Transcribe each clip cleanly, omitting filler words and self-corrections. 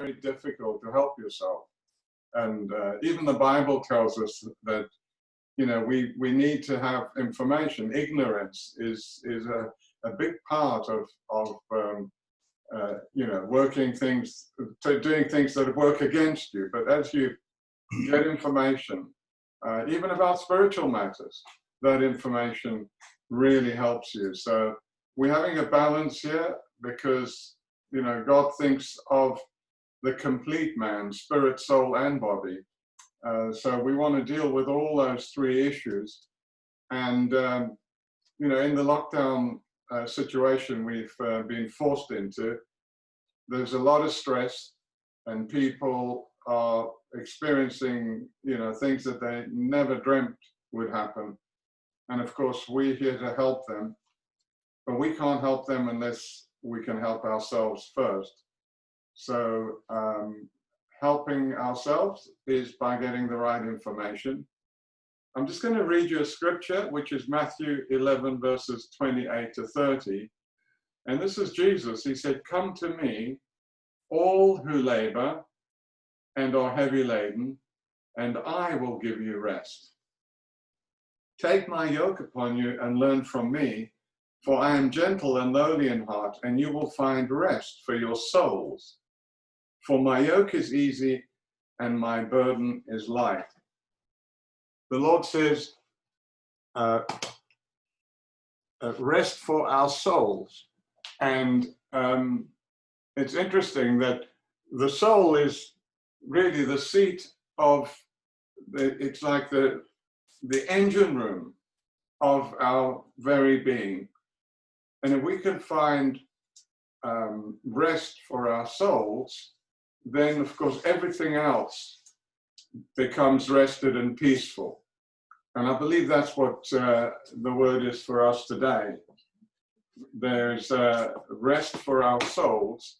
very difficult to help yourself. And even the Bible tells us that, you know, we need to have information. Ignorance is a big part of you know, doing things that work against you. But as you get information, even about spiritual matters, that information really helps you. So we're having a balance here because, you know, God thinks of the complete man, spirit, soul, and body. So we want to deal with all those three issues. And, you know, in the lockdown situation we've been forced into, there's a lot of stress, and people are experiencing, you know, things that they never dreamt would happen. And of course, we're here to help them, but we can't help them unless we can help ourselves first. So helping ourselves is by getting the right information. I'm just going to read you a scripture, which is Matthew 11, verses 28 to 30. And this is Jesus. He said, "Come to me, all who labor and are heavy laden, and I will give you rest. Take my yoke upon you and learn from me, for I am gentle and lowly in heart, and you will find rest for your souls. For my yoke is easy and my burden is light." The Lord says, rest for our souls. And it's interesting that the soul is really the seat of, it's like the engine room of our very being. And if we can find rest for our souls, then of course everything else becomes rested and peaceful. And I believe that's what the word is for us today. There's rest for our souls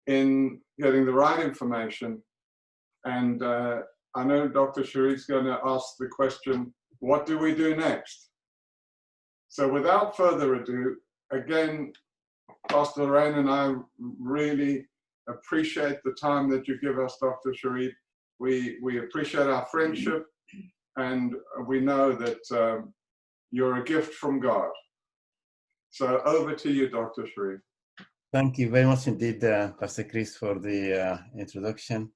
in getting the right information. And I know Dr. Sharief's going to ask the question, what do we do next? So without further ado, again, Pastor Lorraine and I really appreciate the time that you give us, Dr. Sharief. We appreciate our friendship, and we know that you're a gift from God. So over to you, Dr. Sharief. Thank you very much indeed, Pastor Chris, for the introduction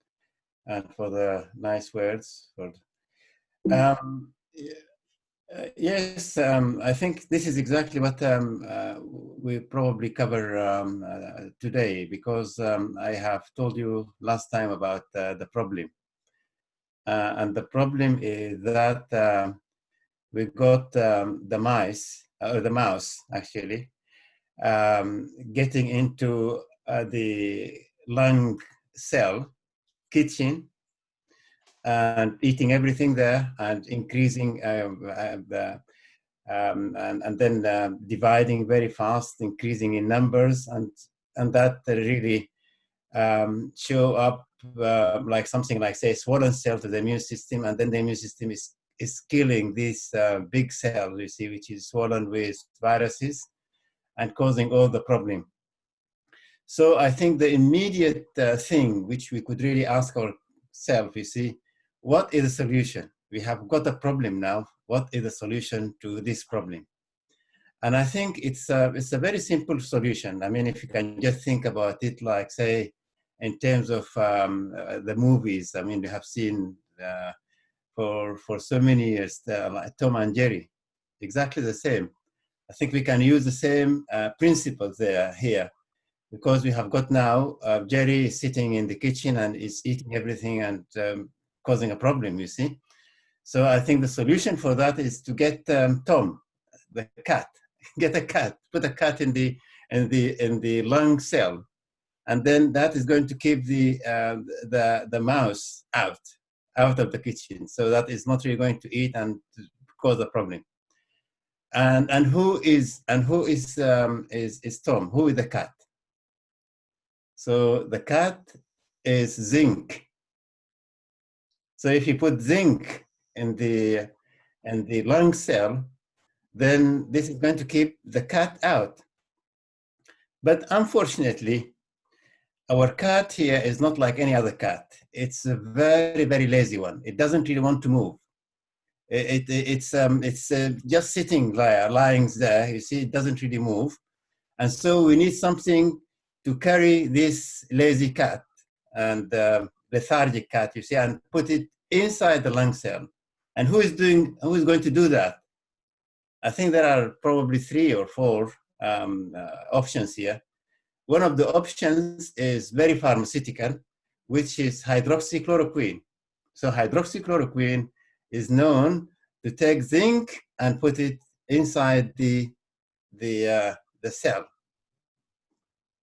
and for the nice words. Yes, I think this is exactly what we probably cover today, because I have told you last time about the problem. And the problem is that we got the mouse actually, getting into the lung cell kitchen and eating everything there and increasing and then dividing very fast, increasing in numbers, and that really show up like something like, say, swollen cell to the immune system, and then the immune system is killing this big cell, you see, which is swollen with viruses and causing all the problem. So I think the immediate thing which we could really ask ourselves, you see, what is the solution? We have got a problem now. What is the solution to this problem? And I think it's a very simple solution. I mean, if you can just think about it, like, say, in terms of the movies, I mean, we have seen for so many years, like Tom and Jerry, exactly the same. I think we can use the same principles here, because we have got now Jerry is sitting in the kitchen and is eating everything and causing a problem, you see. So I think the solution for that is to get Tom, the cat, get a cat, put a cat in the lung cell, and then that is going to keep the mouse out of the kitchen, so that is not really going to eat and cause a problem. And who is Tom? Who is the cat? So the cat is zinc. So if you put zinc in the lung cell, then this is going to keep the cat out. But unfortunately, our cat here is not like any other cat. It's a very, very lazy one. It doesn't really want to move. It's just sitting lying there. You see, it doesn't really move. And so we need something to carry this lazy cat and lethargic cat, you see, and put it inside the lung cell. And who is going to do that? I think there are probably 3 or 4 options here. One of the options is very pharmaceutical, which is hydroxychloroquine. So hydroxychloroquine is known to take zinc and put it inside the cell.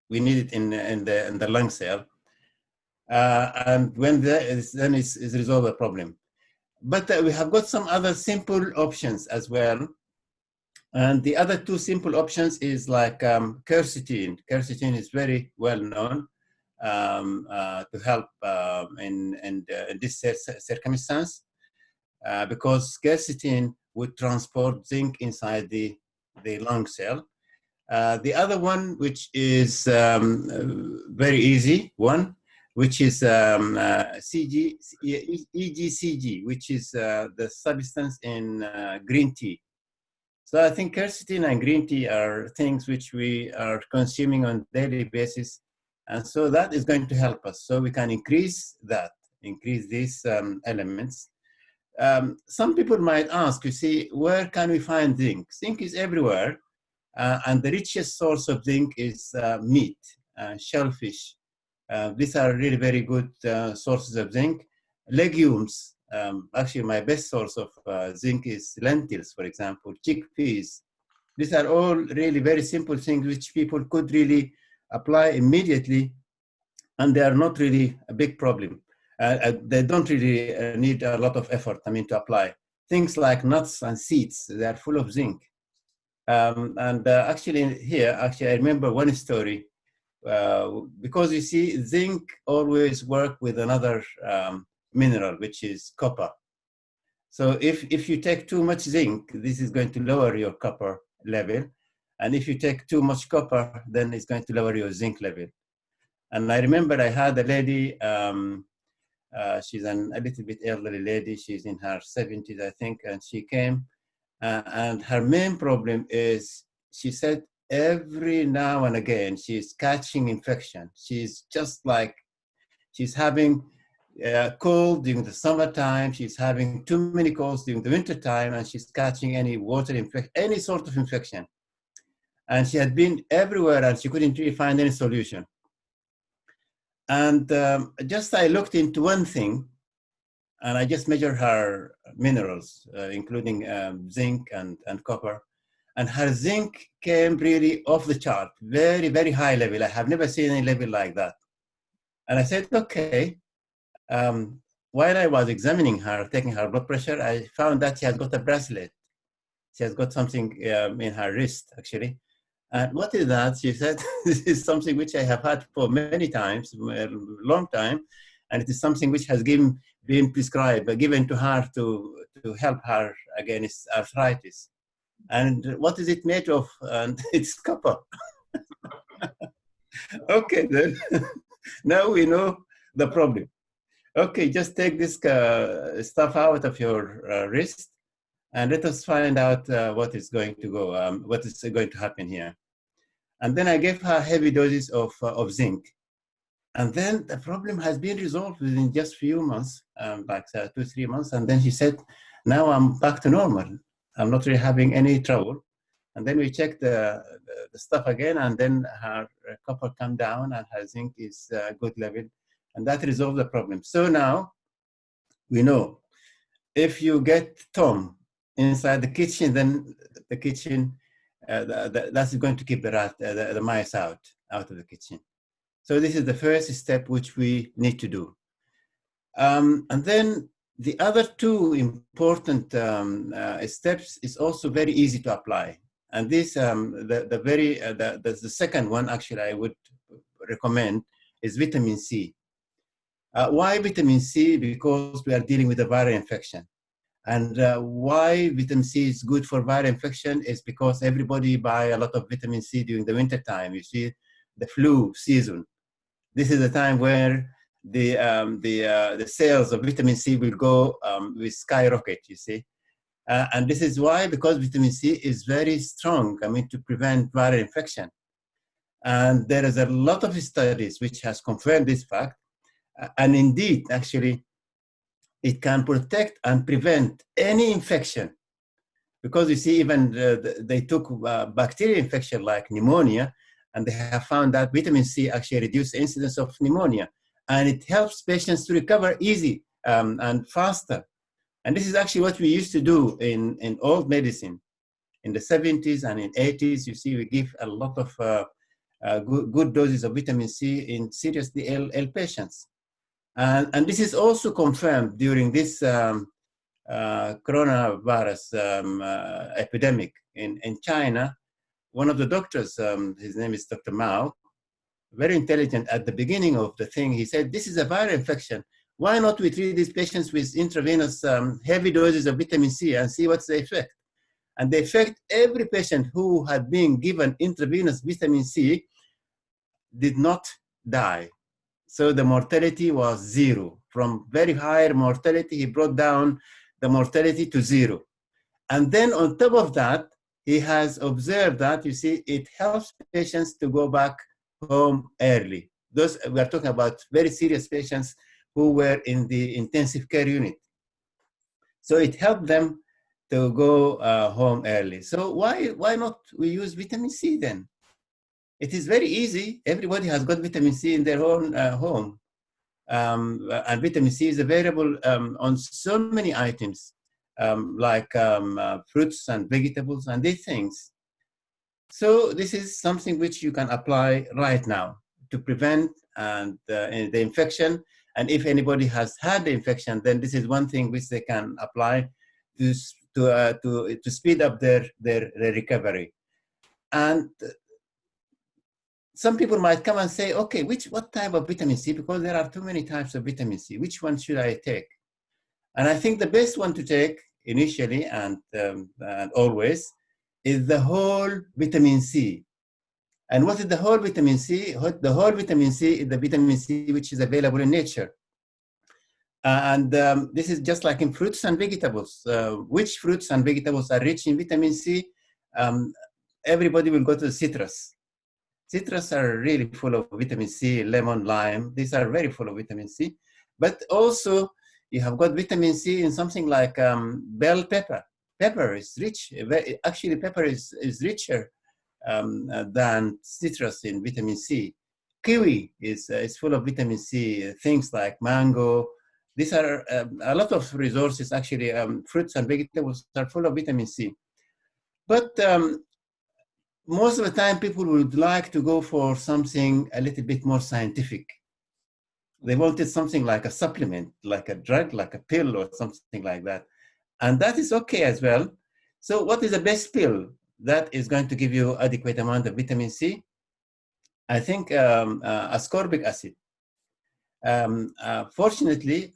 We need it in the lung cell, and when then it's resolve the problem. But we have got some other simple options as well. And the other 2 simple options is like quercetin. Quercetin is very well known to help in this circumstance because quercetin would transport zinc inside the lung cell. The other one, which is very easy one, which is EGCG, which is the substance in green tea. So I think quercetin and green tea are things which we are consuming on a daily basis. And so that is going to help us. So we can increase these elements. Some people might ask, you see, where can we find zinc? Zinc is everywhere. And the richest source of zinc is meat, shellfish. These are really very good sources of zinc. Legumes. Actually, my best source of zinc is lentils, for example, chickpeas. These are all really very simple things which people could really apply immediately, and they are not really a big problem. They don't really need a lot of effort, to apply. Things like nuts and seeds, they are full of zinc. Actually, I remember one story, because you see, zinc always work with another mineral, which is copper. So if you take too much zinc, this is going to lower your copper level. And if you take too much copper, then it's going to lower your zinc level. And I remember I had a lady, she's a little bit elderly lady, she's in her 70s, I think, and she came, and her main problem is, she said, every now and again, she's catching infection. She's just like, she's having cold during the summertime, she's having too many colds during the winter time, and she's catching any water infection, any sort of infection. And she had been everywhere and she couldn't really find any solution. And just I looked into one thing, and I just measured her minerals, including zinc and copper. And her zinc came really off the chart, very, very high level. I have never seen any level like that. And I said, okay. While I was examining her, taking her blood pressure, I found that she has got a bracelet. She has got something in her wrist, actually. And what is that? She said, this is something which I have had for many times, a long time. And it is something which has been prescribed, given to her to help her against arthritis. And what is it made of? And it's copper. Okay, then. Now we know the problem. Okay, just take this stuff out of your wrist, and let us find out what is going to go, what is going to happen here. And then I gave her heavy doses of zinc. And then the problem has been resolved within just a few months, like 2-3 months. And then she said, now I'm back to normal. I'm not really having any trouble. And then we checked the stuff again, and then her copper come down and her zinc is good level. And that resolved the problem. So now we know if you get Tom inside the kitchen, then the kitchen, that's going to keep the mice out of the kitchen. So this is the first step which we need to do. And then the other 2 important steps is also very easy to apply. And this, the second one, actually, I would recommend is vitamin C. Why vitamin C? Because we are dealing with a viral infection. And why vitamin C is good for viral infection is because everybody buy a lot of vitamin C during the winter time. You see, the flu season. this is the time where the sales of vitamin C will go will skyrocket, you see. And this is why, because vitamin C is very strong, I mean, to prevent viral infection. And there is a lot of studies which has confirmed this fact. And indeed, actually, it can protect and prevent any infection. Because you see, even they took bacterial infection like pneumonia, and they have found that vitamin C actually reduces the incidence of pneumonia. And it helps patients to recover easy and faster. And this is actually what we used to do in old medicine. In the 70s and in 80s, you see, we give a lot of good doses of vitamin C in seriously ill patients. And this is also confirmed during this coronavirus epidemic in China. One of the doctors, his name is Dr. Mao, very intelligent. At the beginning of the thing, he said, this is a viral infection. Why not we treat these patients with intravenous heavy doses of vitamin C and see what's the effect? And the effect, every patient who had been given intravenous vitamin C did not die. So the mortality was zero. From very high mortality, he brought down the mortality to zero. And then on top of that, he has observed that, you see, it helps patients to go back home early. Those, we are talking about very serious patients who were in the intensive care unit. So it helped them to go home early. So why not we use vitamin C then? It is very easy. Everybody has got vitamin C in their own home. And vitamin C is available on so many items, like fruits and vegetables and these things. So this is something which you can apply right now to prevent the infection. And if anybody has had the infection, then this is one thing which they can apply to speed up their recovery. And some people might come and say, okay, what type of vitamin C? Because there are too many types of vitamin C. Which one should I take? And I think the best one to take initially and always is the whole vitamin C. And what is the whole vitamin C? The whole vitamin C is the vitamin C which is available in nature. And this is just like in fruits and vegetables. Which fruits and vegetables are rich in vitamin C? Everybody will go to the citrus. Citrus are really full of vitamin C, lemon, lime. These are very full of vitamin C. But also, you have got vitamin C in something like bell pepper. Pepper is rich. Actually, pepper is richer than citrus in vitamin C. Kiwi is full of vitamin C. Things like mango. These are a lot of resources. Actually, fruits and vegetables are full of vitamin C. But most of the time, people would like to go for something a little bit more scientific. They wanted something like a supplement, like a drug, like a pill or something like that. And that is okay as well. So what is the best pill that is going to give you adequate amount of vitamin C? I think ascorbic acid. Fortunately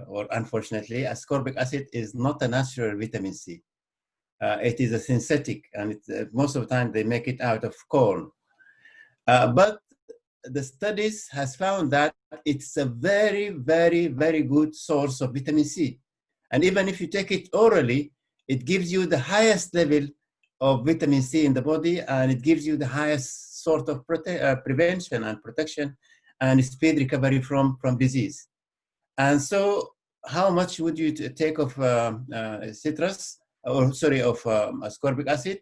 or unfortunately, ascorbic acid is not a natural vitamin C. It is a synthetic, and most of the time they make it out of corn. But the studies has found that it's a very, very, very good source of vitamin C. And even if you take it orally, it gives you the highest level of vitamin C in the body, and it gives you the highest sort of prevention and protection and speed recovery from disease. And so how much would you take of citrus? Or sorry, of ascorbic acid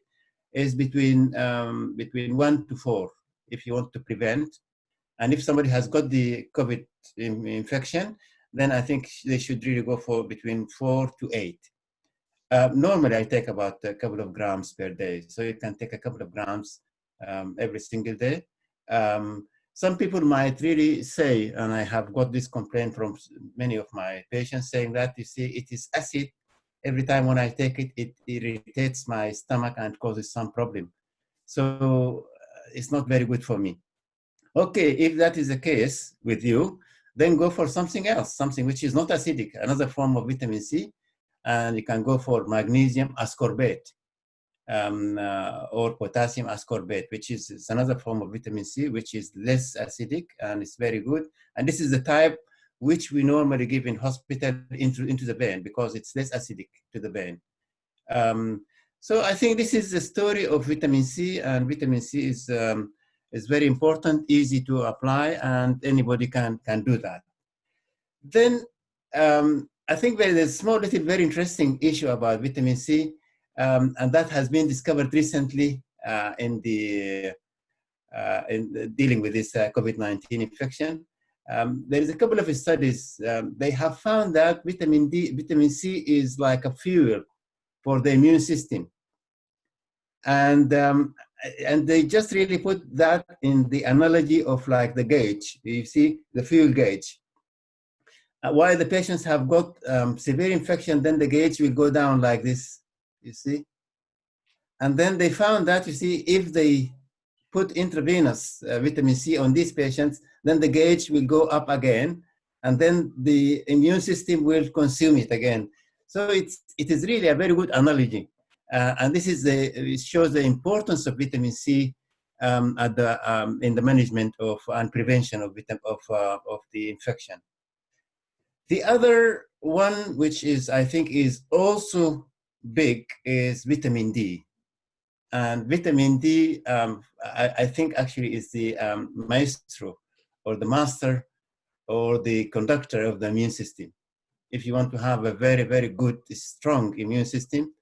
is between 1 to 4 if you want to prevent. And if somebody has got the COVID infection, then I think they should really go for between 4 to 8. Normally, I take about a couple of grams per day. So you can take a couple of grams every single day. Some people might really say, and I have got this complaint from many of my patients saying that, you see, it is acid. Every time when I take it, it irritates my stomach and causes some problem. So it's not very good for me. Okay, if that is the case with you, then go for something else, something which is not acidic, another form of vitamin C, and you can go for magnesium ascorbate. or potassium ascorbate, which is another form of vitamin C, which is less acidic and it's very good. And this is the type which we normally give in hospital into the vein because it's less acidic to the vein. So I think this is the story of vitamin C, and vitamin C is very important, easy to apply, and anybody can do that. Then I think there is a small little very interesting issue about vitamin C, and that has been discovered recently in dealing with this COVID-19 infection. There is a couple of studies. They have found that vitamin C is like a fuel for the immune system. And they just really put that in the analogy of like the gauge. You see, the fuel gauge. While the patients have got severe infection, then the gauge will go down like this, you see. And then they found that, you see, if they put intravenous vitamin C on these patients, then the gauge will go up again, and then the immune system will consume it again. So it is really a very good analogy. And this is it shows the importance of vitamin C in the management of and prevention of the infection. The other one, which is I think is also big, is vitamin D. And vitamin D, I think actually is the maestro, or the master, or the conductor of the immune system. If you want to have a very, very good, strong immune system,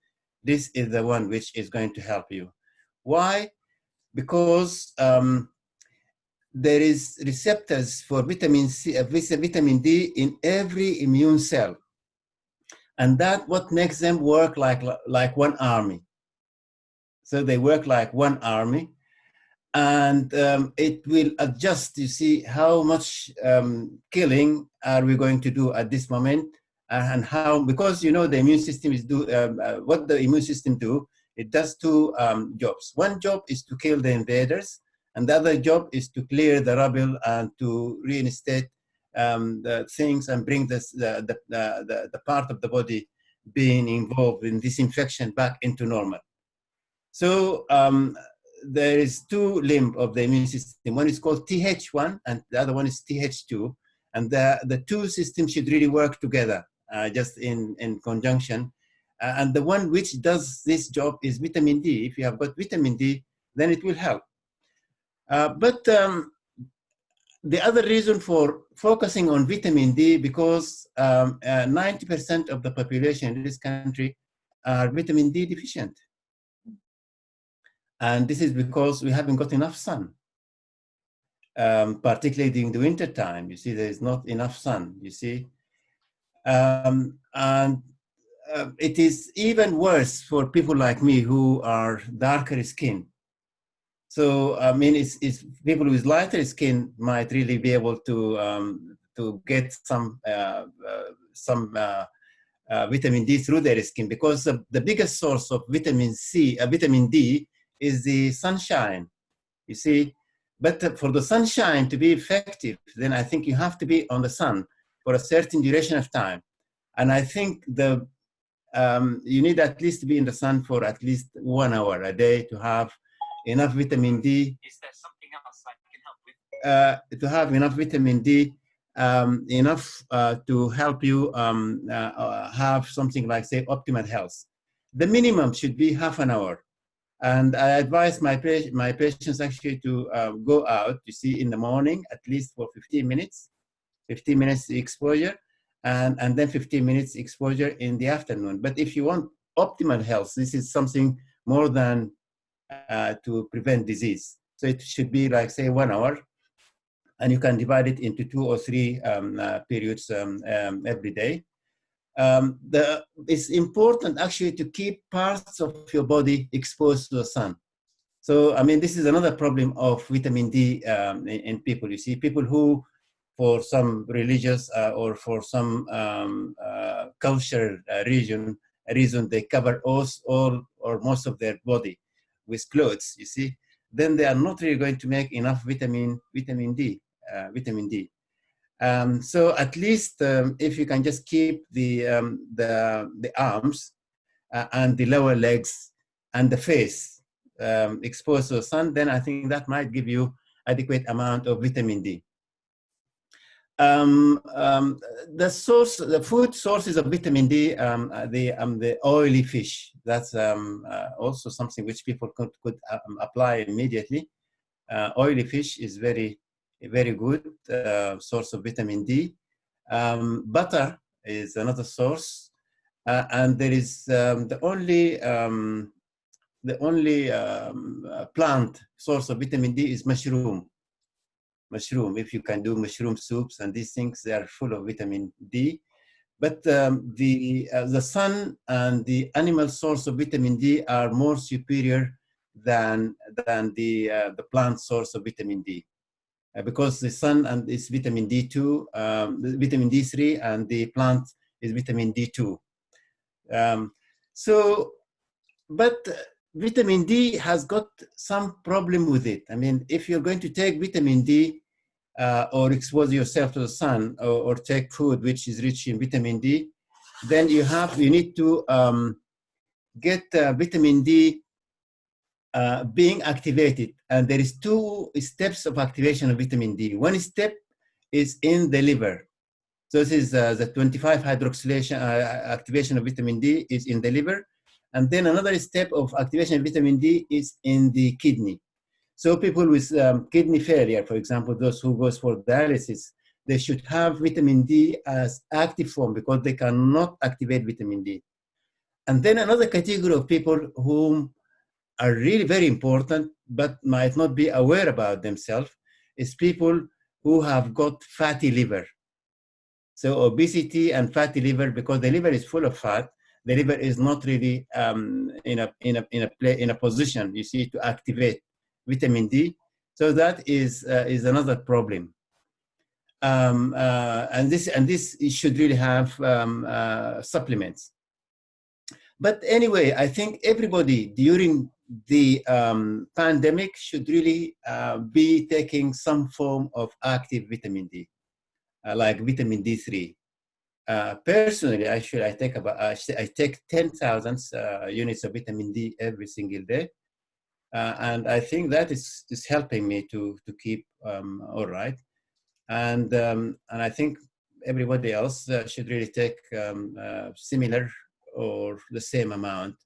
this is the one which is going to help you. Why? Because there is receptors for vitamin C, vitamin D in every immune cell. And that what makes them work like one army. So they work like one army, and it will adjust, you see, how much killing are we going to do at this moment, and how, because you know the immune system is what the immune system do, it does two jobs. One job is to kill the invaders, and the other job is to clear the rubble and to reinstate the things and bring the part of the body being involved in this infection back into normal. So there is two limbs of the immune system. One is called Th1 and the other one is Th2. And the two systems should really work together, just in conjunction. And the one which does this job is vitamin D. If you have got vitamin D, then it will help. But the other reason for focusing on vitamin D, because 90% of the population in this country are vitamin D deficient. And this is because we haven't got enough sun, particularly during the winter time. You see, there is not enough sun, you see. And it is even worse for people like me who are darker skin. So, I mean, it's people with lighter skin might really be able to get some vitamin D through their skin, because the biggest source of vitamin D is the sunshine, you see. But for the sunshine to be effective, then I think you have to be on the sun for a certain duration of time. And I think you need at least to be in the sun for at least 1 hour a day to have enough vitamin D. Is there something else I can help with? To have enough vitamin D, enough to help you have something like, say, optimal health. The minimum should be half an hour. And I advise my patients actually to go out, you see, in the morning, at least for 15 minutes exposure, and then 15 minutes exposure in the afternoon. But if you want optimal health, this is something more than to prevent disease. So it should be like, say, 1 hour, and you can divide it into 2 or 3 periods every day. It's important actually to keep parts of your body exposed to the sun. So, I mean, this is another problem of vitamin D in people. You see, people who, for some religious or for some cultural reason, they cover all or most of their body with clothes, you see, then they are not really going to make enough vitamin D. So at least if you can just keep the arms and the lower legs and the face exposed to the sun, then I think that might give you adequate amount of vitamin D. The food sources of vitamin D, the oily fish. That's also something which people could apply immediately. Oily fish is very good source of vitamin D. Butter is another source, and there is the only plant source of vitamin D is mushroom. If you can do mushroom soups and these things, they are full of vitamin D. But the sun and the animal source of vitamin D are more superior than the plant source of vitamin D, because the sun and is vitamin D2, vitamin D3, and the plant is vitamin D2. But vitamin D has got some problem with it. I mean, if you're going to take vitamin D or expose yourself to the sun, or take food which is rich in vitamin D, then you need to get vitamin D being activated. And there is 2 steps of activation of vitamin D. One step is in the liver. So this is the 25-hydroxylation activation of vitamin D is in the liver. And then another step of activation of vitamin D is in the kidney. So people with kidney failure, for example, those who goes for dialysis, they should have vitamin D as active form because they cannot activate vitamin D. And then another category of people who are really very important but might not be aware about themselves is people who have got fatty liver. So obesity and fatty liver, because the liver is full of fat, the liver is not really in a position, you see, to activate vitamin D. So that is another problem. And this should really have supplements. But anyway, I think everybody during the pandemic should really be taking some form of active vitamin D, like vitamin D3. Personally, I take 10,000 units of vitamin D every single day, and I think that is helping me to keep all right. And I think everybody else should really take similar or the same amount,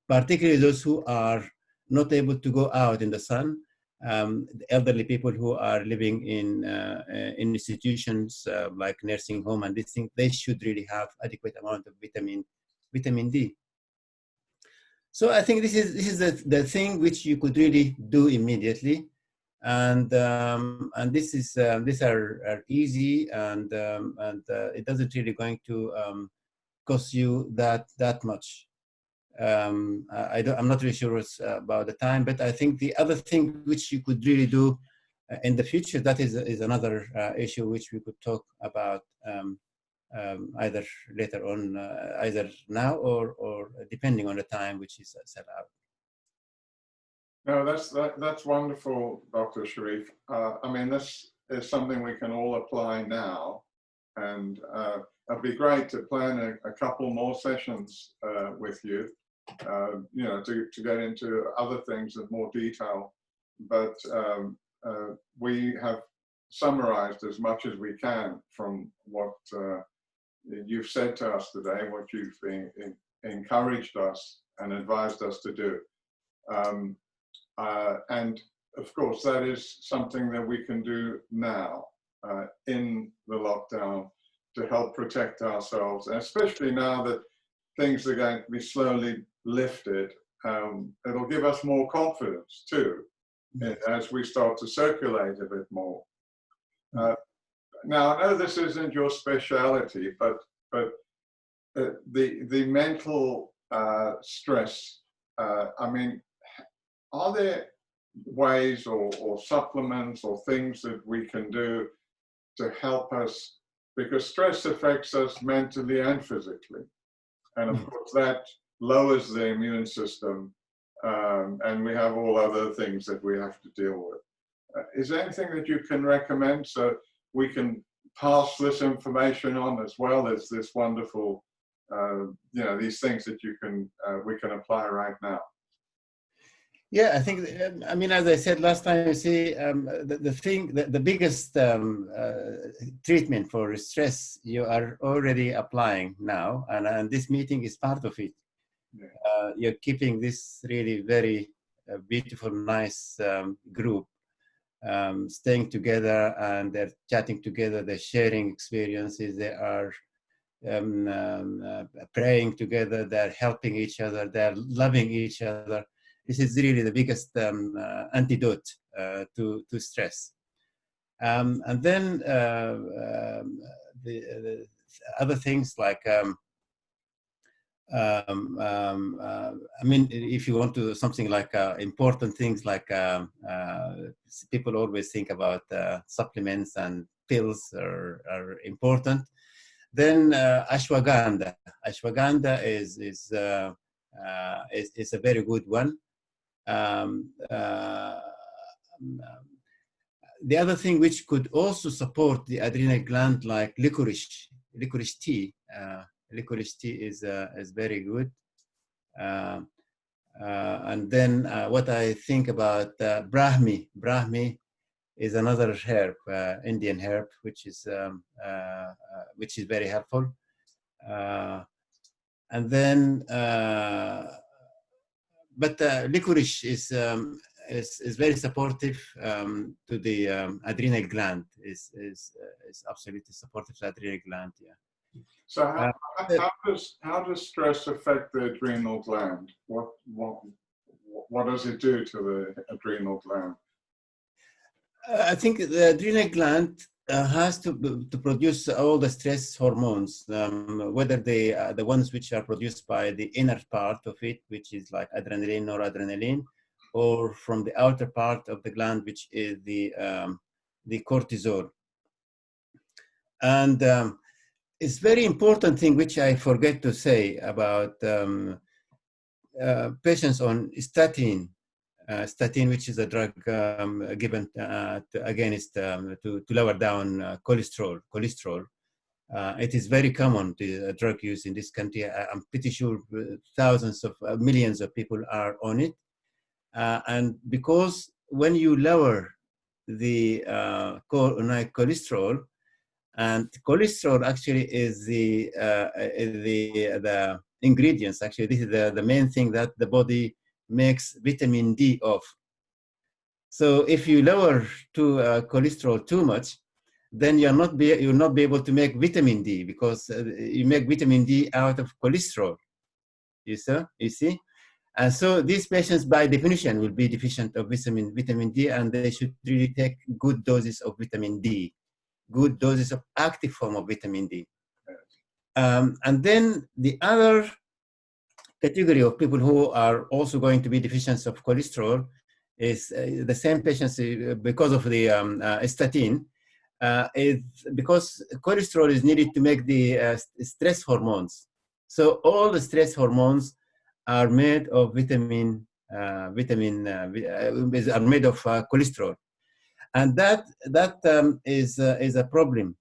particularly those who are not able to go out in the sun. The elderly people who are living in institutions like nursing home and this thing, they should really have adequate amount of vitamin D. So I think this is the thing which you could really do immediately, and these are easy, and it doesn't really going to cost you that much. I'm not really sure about the time, but I think the other thing which you could really do in the future, that is another issue which we could talk about either later on, either now or depending on the time which is set out. No, that's wonderful, Dr. Sharief. I mean, this is something we can all apply now, and it'd be great to plan a couple more sessions with you. You know, to get into other things in more detail, but we have summarized as much as we can from what you've said to us today, what you've encouraged us and advised us to do. And of course, that is something that we can do now in the lockdown to help protect ourselves, and especially now that things are going to be slowly lifted. It'll give us more confidence too, as we start to circulate a bit more. Now, I know this isn't your speciality, but the mental stress, I mean, are there ways or supplements or things that we can do to help us? Because stress affects us mentally and physically. And of course, that lowers the immune system, and we have all other things that we have to deal with. Is there anything that you can recommend so we can pass this information on, as well as this wonderful, you know, these things that you can we can apply right now? Yeah, I think, I mean, as I said last time, you see, the biggest treatment for stress you are already applying now, and this meeting is part of it. Yeah. You're keeping this really very beautiful, nice group staying together, and they're chatting together, they're sharing experiences, they are praying together, they're helping each other, they're loving each other. This is really the biggest antidote to stress. And then the other things like, I mean, if you want to something like important things like people always think about supplements and pills are important. Then ashwagandha. Ashwagandha is a very good one. The other thing which could also support the adrenal gland, like licorice tea. Licorice tea is very good. And then what I think about Brahmi. Brahmi is another herb, Indian herb, which is very helpful. And then, but licorice is very supportive to the adrenal gland. Is absolutely supportive to the adrenal gland. Yeah. So how does stress affect the adrenal gland? What does it do to the adrenal gland? I think the adrenal gland has to produce all the stress hormones, whether they the ones which are produced by the inner part of it, which is like adrenaline or adrenaline, or from the outer part of the gland, which is the cortisol. And it's very important thing which I forget to say about patients on statin. Statin, which is a drug given against to lower down cholesterol. It is very common, the drug use in this country. I'm pretty sure thousands of millions of people are on it. And because when you lower the cholesterol, and cholesterol actually is the ingredients. Actually, this is the main thing that the body makes vitamin D of. So if you lower cholesterol too much, then you'll not be able to make vitamin D, because you make vitamin D out of cholesterol. You see? And so these patients, by definition, will be deficient of vitamin D, and they should really take good doses of vitamin D, good doses of active form of vitamin D. And then the other category of people who are also going to be deficient of cholesterol is the same patients because of the statin, is because cholesterol is needed to make the stress hormones. So all the stress hormones are made of are made of cholesterol, and that is a problem,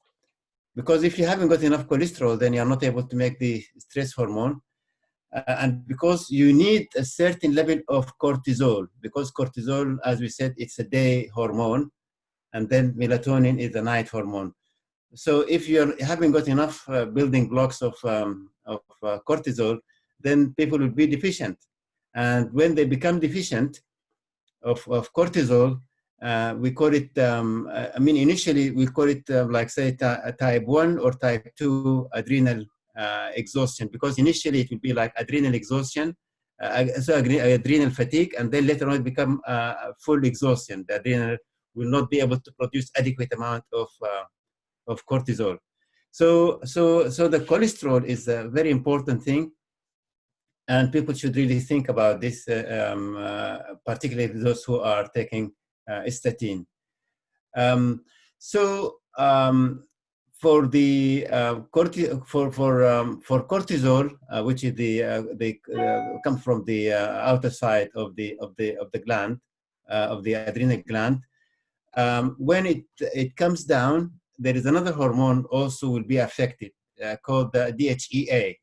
because if you haven't got enough cholesterol, then you're not able to make the stress hormone. And because you need a certain level of cortisol, because cortisol, as we said, it's a day hormone, and then melatonin is a night hormone. So if you haven't got enough building blocks of cortisol, then people will be deficient. And when they become deficient of cortisol, we call it, I mean, initially we call it like say type 1 or type 2 adrenal exhaustion, because initially it will be like adrenal exhaustion, so adrenal fatigue, and then later on it become full exhaustion. The adrenal will not be able to produce adequate amount of cortisol. So the cholesterol is a very important thing, and people should really think about this, particularly those who are taking statin. For the for cortisol, which is the come from the outer side of the gland, of the adrenal gland, when it comes down, there is another hormone also will be affected called the DHEA.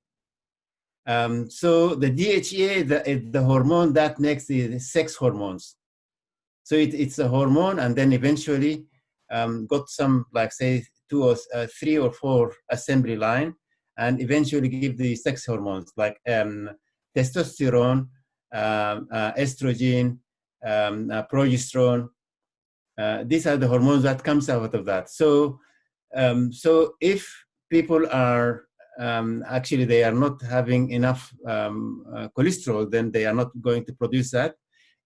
So the DHEA is the hormone that makes the sex hormones. So it's a hormone, and then eventually got some, like say, 2 or 3 or 4 assembly line, and eventually give the sex hormones like testosterone, estrogen, progesterone. These are the hormones that comes out of that. So, so if people are actually they are not having enough cholesterol, then they are not going to produce that.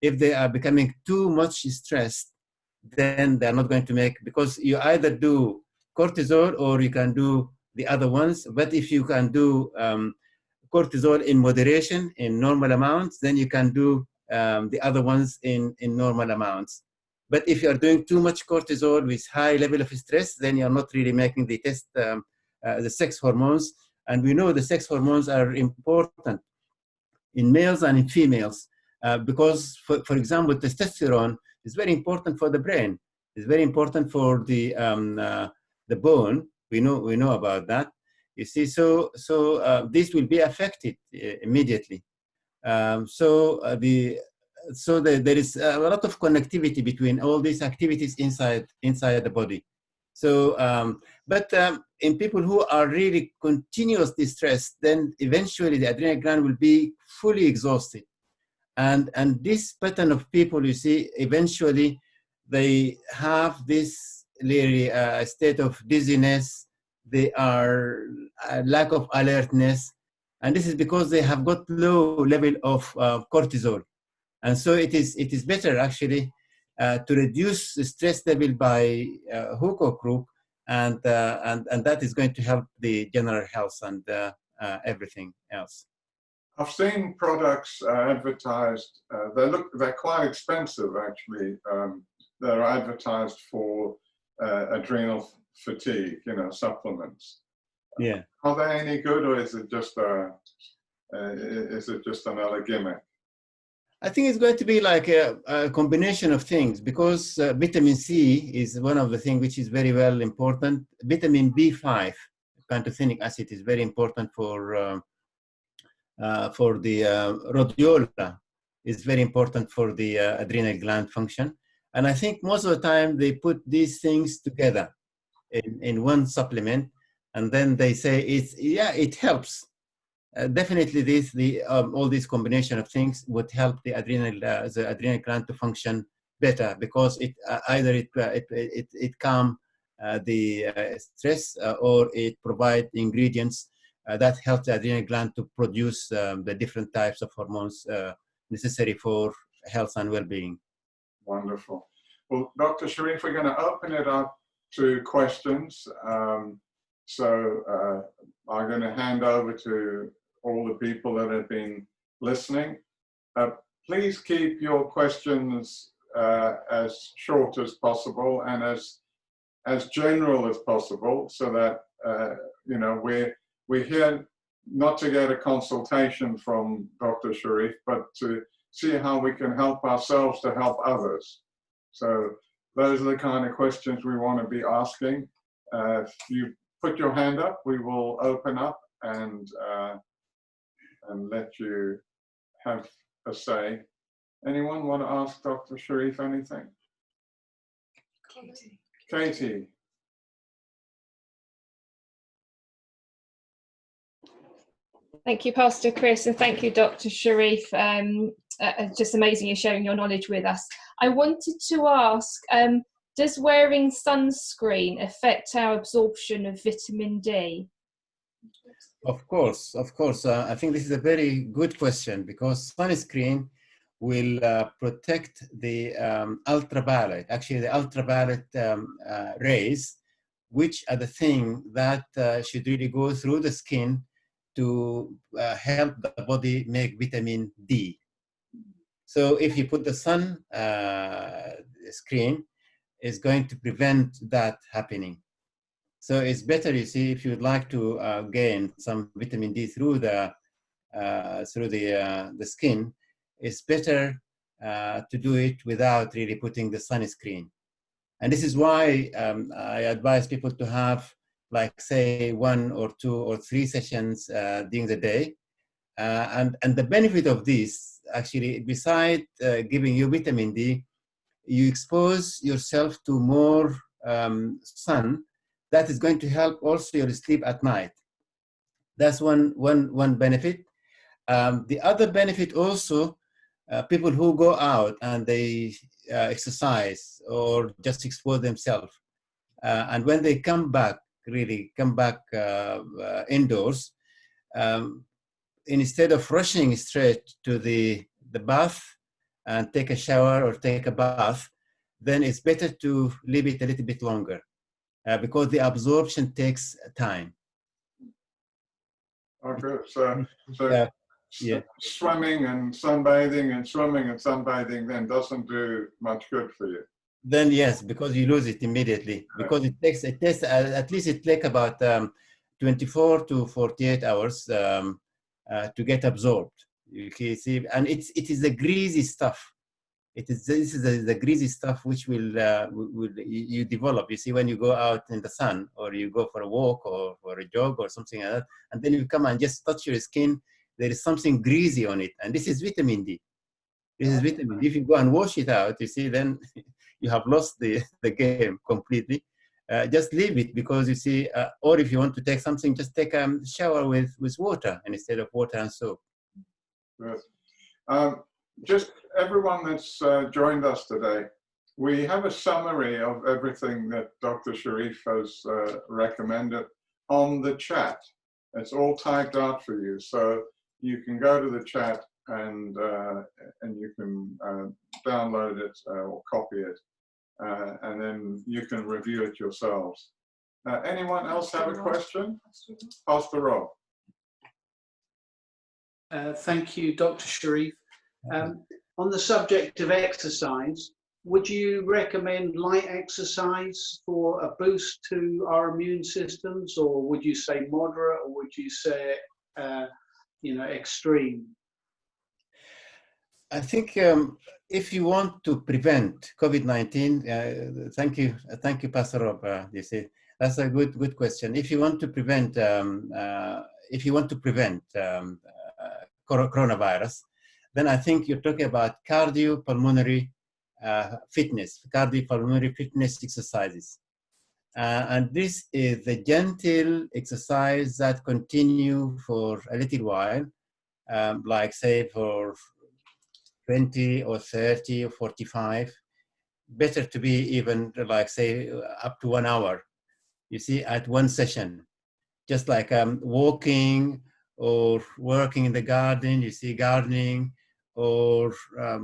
If they are becoming too much stressed, then they're not going to make, because you either do cortisol or you can do the other ones. But if you can do cortisol in moderation, in normal amounts, then you can do the other ones in normal amounts. But if you are doing too much cortisol with high level of stress, then you're not really making the test, the sex hormones. And we know the sex hormones are important in males and in females because, for example, testosterone is very important for the brain. It's very important for the bone. We know about that. You see, so this will be affected immediately. So there is a lot of connectivity between all these activities inside the body. So, but in people who are really continuously stressed, then eventually the adrenal gland will be fully exhausted. And this pattern of people, you see, eventually they have this really state of dizziness. They are lack of alertness. And this is because they have got low level of cortisol. And so it is better actually to reduce the stress level by hook or crook, and that is going to help the general health and everything else. I've seen products advertised. They're quite expensive actually. They're advertised for adrenal fatigue, supplements. Yeah. Are they any good, or is it just another gimmick? I think it's going to be like a combination of things, because vitamin C is one of the things which is very well important. Vitamin B5, pantothenic acid, is very important for the rhodiola. Is very important for the adrenal gland function. And I think most of the time they put these things together in one supplement, and then they say it helps. Definitely, all these combination of things would help the adrenal gland to function better, because it calm the stress, or it provide ingredients that help the adrenal gland to produce the different types of hormones necessary for health and well-being. Wonderful. Well, Dr. Sharief, we're going to open it up to questions. So I'm going to hand over to all the people that have been listening. Please keep your questions as short as possible and as general as possible, so that we're here not to get a consultation from Dr. Sharief, but to see how we can help ourselves to help others. So those are the kind of questions we want to be asking. If you put your hand up, we will open up and let you have a say. Anyone want to ask Dr. Sharief anything? Katie. Thank you, Pastor Chris, and thank you, Dr. Sharief. Just amazing you're sharing your knowledge with us. I wanted to ask, does wearing sunscreen affect our absorption of vitamin D? Of course. I think this is a very good question, because sunscreen will protect the ultraviolet, actually the ultraviolet rays, which are the thing that should really go through the skin to help the body make vitamin D. So if you put the sun screen, it's going to prevent that happening. So it's better, you see, if you'd like to gain some vitamin D through the skin, it's better to do it without really putting the sunscreen. And this is why I advise people to have, like, say, 1 or 2 or 3 sessions during the day, And the benefit of this, actually, beside giving you vitamin D, you expose yourself to more sun. That is going to help also your sleep at night. That's one benefit. The other benefit also, people who go out and they exercise or just expose themselves, and when they come back, really come back indoors, instead of rushing straight to the bath and take a shower or take a bath, then it's better to leave it a little bit longer because the absorption takes time. Okay, so yeah. Swimming and sunbathing then doesn't do much good for you. Then yes, because you lose it immediately, because it takes at least it takes about 24 to 48 hours to get absorbed. You can see, and it is the greasy stuff. This is the greasy stuff which will you develop. You see, when you go out in the sun or you go for a walk or for a jog or something like that, and then you come and just touch your skin, there is something greasy on it, and this is vitamin D. This is vitamin D. If you go and wash it out, you see, then you have lost the game completely. Just leave it, because you see, or if you want to take something, just take a shower with water instead of water and soap. Yes. Just everyone that's joined us today, we have a summary of everything that Dr. Sharief has recommended on the chat. It's all typed out for you, so you can go to the chat and you can download it or copy it, and then you can review it yourselves. Anyone else have a question? Pastor Rob. Thank you, Dr. Sharief. On the subject of exercise, would you recommend light exercise for a boost to our immune systems, or would you say moderate, or would you say, extreme? I think if you want to prevent COVID-19, thank you, Pastor Rob. You see, that's a good question. If you want to prevent, coronavirus, then I think you're talking about cardiopulmonary fitness exercises. And this is the gentle exercise that continue for a little while, like say for 20 or 30 or 45. Better to be even like say up to 1 hour, you see, at one session. Just like walking or working in the garden, you see, gardening, or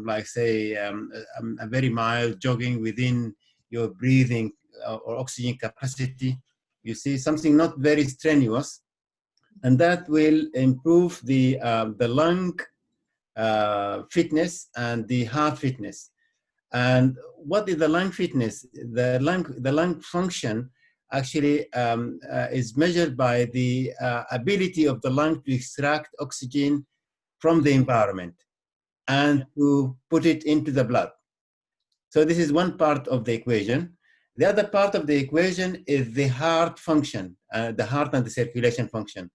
like say a very mild jogging within your breathing or oxygen capacity. You see, something not very strenuous, and that will improve the lung fitness and the heart fitness. And what is the lung fitness? The lung function actually is measured by the ability of the lung to extract oxygen from the environment and to put it into the blood. So this is one part of the equation. The other part of the equation is the heart function, the heart and the circulation function.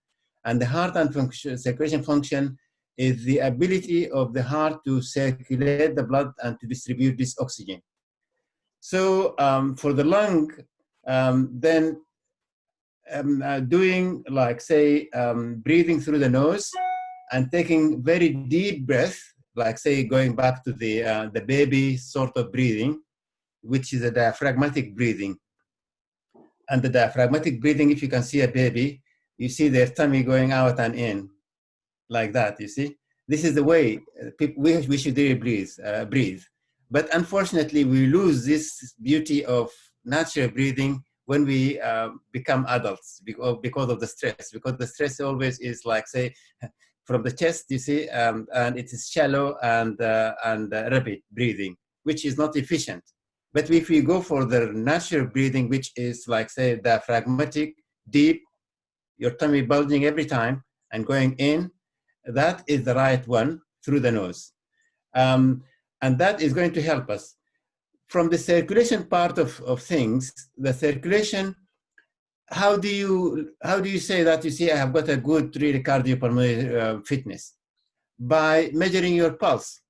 And the heart and circulation function is the ability of the heart to circulate the blood and to distribute this oxygen. So for the lung, then doing like say breathing through the nose and taking very deep breath, like say going back to the baby sort of breathing, which is a diaphragmatic breathing. And the diaphragmatic breathing, if you can see a baby, you see their tummy going out and in, like that, you see? This is the way we should really breathe. But unfortunately, we lose this beauty of natural breathing when we become adults because of the stress. Because the stress always is like, say, from the chest, you see, and it is shallow and rapid breathing, which is not efficient. But if we go for the natural breathing, which is like, say, diaphragmatic, deep, your tummy bulging every time and going in, that is the right one through the nose. And that is going to help us. From the circulation part of things, the circulation how do you say that you see I have got a good really cardiopulmonary fitness? By measuring your pulse.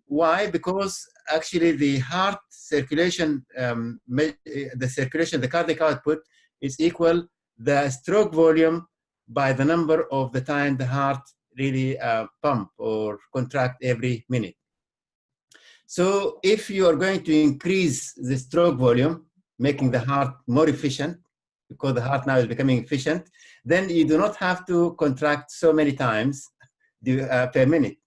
Why? Because actually the heart circulation, the cardiac output is equal the stroke volume by the number of the time the heart really pump or contract every minute. So if you are going to increase the stroke volume, making the heart more efficient, because the heart now is becoming efficient, then you do not have to contract so many times per minute.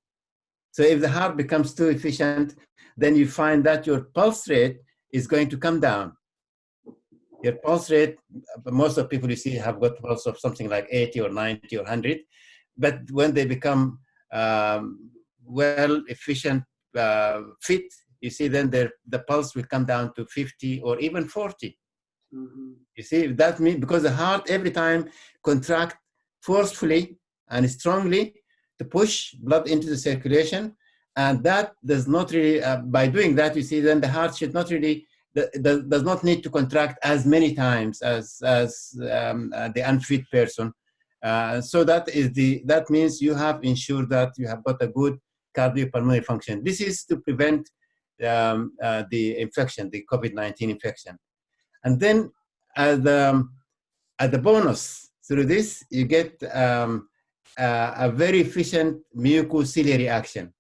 So if the heart becomes too efficient, then you find that your pulse rate is going to come down. Your pulse rate, most of people you see have got pulse of something like 80 or 90 or 100, but when they become well, efficient, fit, you see then the pulse will come down to 50 or even 40. Mm-hmm. You see, that means because the heart every time contract forcefully and strongly to push blood into the circulation, and that does not really, by doing that, you see, then the heart should not really, does not need to contract as many times as the unfit person. So that means you have ensured that you have got a good cardiopulmonary function. This is to prevent the infection, the COVID-19 infection. And then as the bonus through this, you get a very efficient mucociliary action.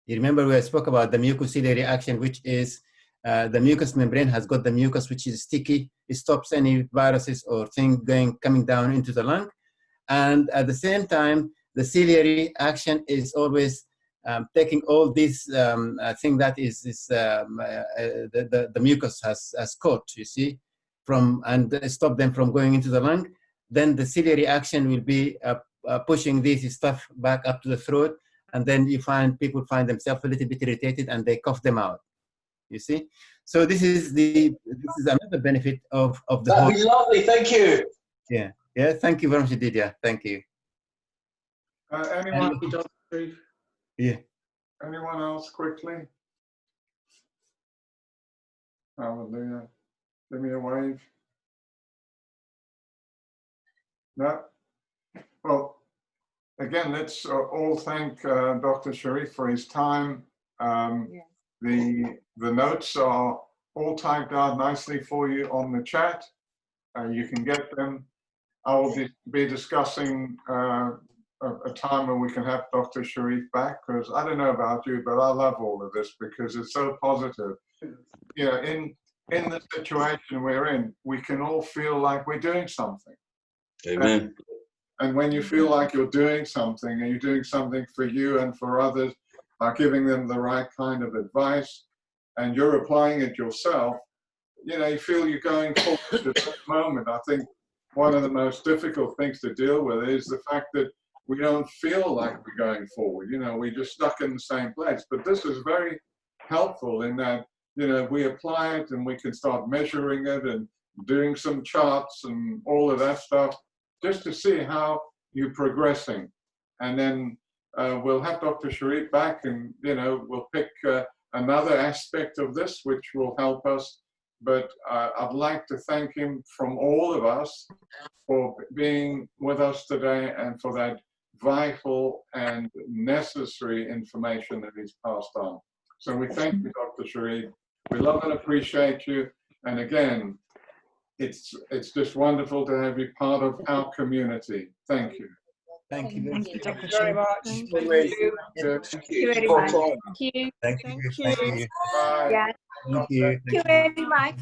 You remember we spoke about the mucociliary action, which is the mucous membrane has got the mucus which is sticky. It stops any viruses or thing coming down into the lung. And at the same time, the ciliary action is always taking all this thing that is the mucus has caught, you see, and stop them from going into the lung. Then the ciliary action will be pushing this stuff back up to the throat, and then people find themselves a little bit irritated and they cough them out. You see, so this is another benefit of the whole. That'd be lovely. Thank you. Yeah. Thank you very much, Dhea. Thank you. Anyone? Yeah. Anyone else quickly? Hallelujah. Give me a wave. No? Well, again, let's all thank Dr. Sharief for his time. The notes are all typed out nicely for you on the chat. You can get them. I will be discussing a time when we can have Dr. Sharief back, because I don't know about you, but I love all of this because it's so positive. You know, in the situation we're in, we can all feel like we're doing something. Amen. And when you feel like you're doing something, and you're doing something for you and for others, by giving them the right kind of advice, and you're applying it yourself, you know, you feel you're going forward at that moment. I think one of the most difficult things to deal with is the fact that we don't feel like we're going forward. You know, we're just stuck in the same place. But this is very helpful in that, you know, we apply it and we can start measuring it and doing some charts and all of that stuff just to see how you're progressing. And then we'll have Dr. Sharief back, and, you know, we'll pick another aspect of this which will help us. But I'd like to thank him from all of us for being with us today and for that vital and necessary information that he's passed on. So we thank you, Dr. Sharief. We love and appreciate you. And again, it's just wonderful to have you part of our community. Thank you. Thank you. Thank you, Dr. Sharief. Thank Thank you. Thank you very much. Thank you. Thank you. Bye. Yeah. Thank you. Thank you very much.